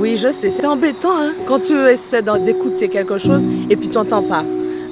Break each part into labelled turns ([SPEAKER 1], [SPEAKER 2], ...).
[SPEAKER 1] Oui, je sais, c'est embêtant hein, quand tu essaies d'écouter quelque chose et puis tu n'entends pas.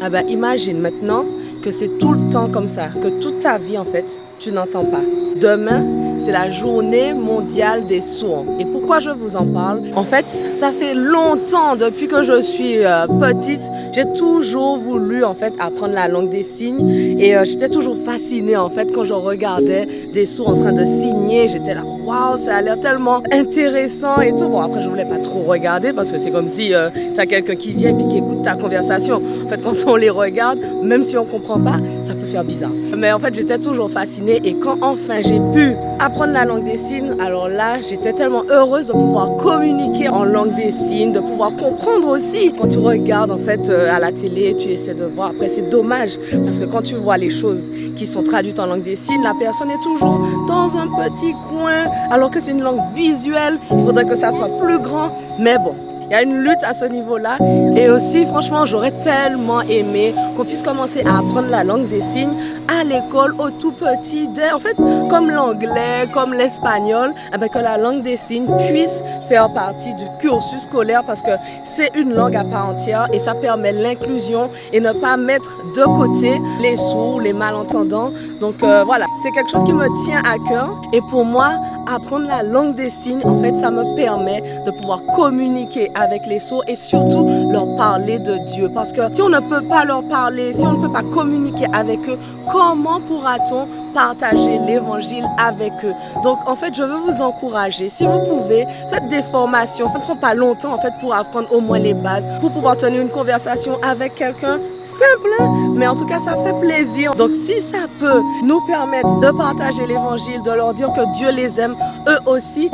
[SPEAKER 1] Ah ben, imagine maintenant que c'est tout le temps comme ça, que toute ta vie en fait, tu n'entends pas. Demain, c'est la journée mondiale des sourds. Et pourquoi je vous en parle? En fait, ça fait longtemps, depuis que je suis petite, j'ai toujours voulu en fait apprendre la langue des signes et j'étais toujours fascinée en fait quand je regardais des sourds en train de signer. J'étais là, waouh, ça a l'air tellement intéressant et tout. Bon, après, je voulais pas trop regarder parce que c'est comme si tu as quelqu'un qui vient et qui écoute ta conversation. En fait, quand on les regarde, même si on comprend pas, ça peut faire bizarre. Mais en fait, j'étais toujours fascinée et quand enfin j'ai pu apprendre la langue des signes, alors là, j'étais tellement heureuse de pouvoir communiquer en langue des signes, de pouvoir comprendre aussi. Quand tu regardes en fait à la télé, tu essaies de voir. Après, c'est dommage parce que quand tu vois les choses qui sont traduites en langue des signes, la personne est toujours dans un petit coin, alors que c'est une langue visuelle. Il faudrait que ça soit plus grand, mais bon. Il y a une lutte à ce niveau-là. Et aussi, franchement, j'aurais tellement aimé qu'on puisse commencer à apprendre la langue des signes à l'école, au tout petit. En fait, comme l'anglais, comme l'espagnol, que la langue des signes puisse faire partie du cursus scolaire parce que c'est une langue à part entière et ça permet l'inclusion et ne pas mettre de côté les sourds, les malentendants. Donc voilà, c'est quelque chose qui me tient à cœur. Et pour moi, apprendre la langue des signes, en fait, ça me permet de pouvoir communiquer avec les sourds et surtout leur parler de Dieu. Parce que si on ne peut pas leur parler, si on ne peut pas communiquer avec eux, comment pourra-t-on partager l'évangile avec eux? Donc en fait, je veux vous encourager, si vous pouvez, faites des formations. Ça ne prend pas longtemps en fait pour apprendre au moins les bases, pour pouvoir tenir une conversation avec quelqu'un. Simple, mais en tout cas ça fait plaisir. Donc si ça peut nous permettre de partager l'évangile, de leur dire que Dieu les aime eux aussi,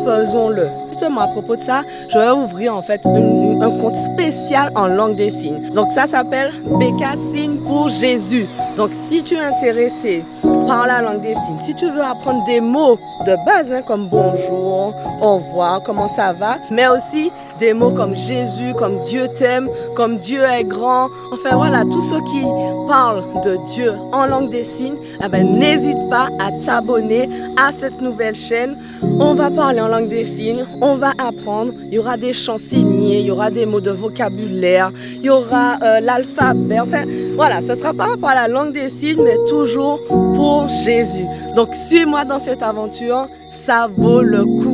[SPEAKER 1] faisons-le. Justement à propos de ça, je vais ouvrir en fait un compte spécial en langue des signes. Donc ça s'appelle BK Signes pour Jésus. Donc si tu es intéressé par la langue des signes, si tu veux apprendre des mots de base comme bonjour, au revoir, comment ça va, mais aussi des mots comme Jésus, comme Dieu t'aime, comme Dieu est grand, enfin voilà, tous ceux qui parlent de Dieu en langue des signes, n'hésite pas à t'abonner à cette nouvelle chaîne. On va parler en langue des signes, on va apprendre, il y aura des chants signés, il y aura des mots de vocabulaire, il y aura l'alphabet, enfin voilà, ce ne sera pas par la langue des signes, mais toujours pour Jésus. Donc suis-moi dans cette aventure, ça vaut le coup.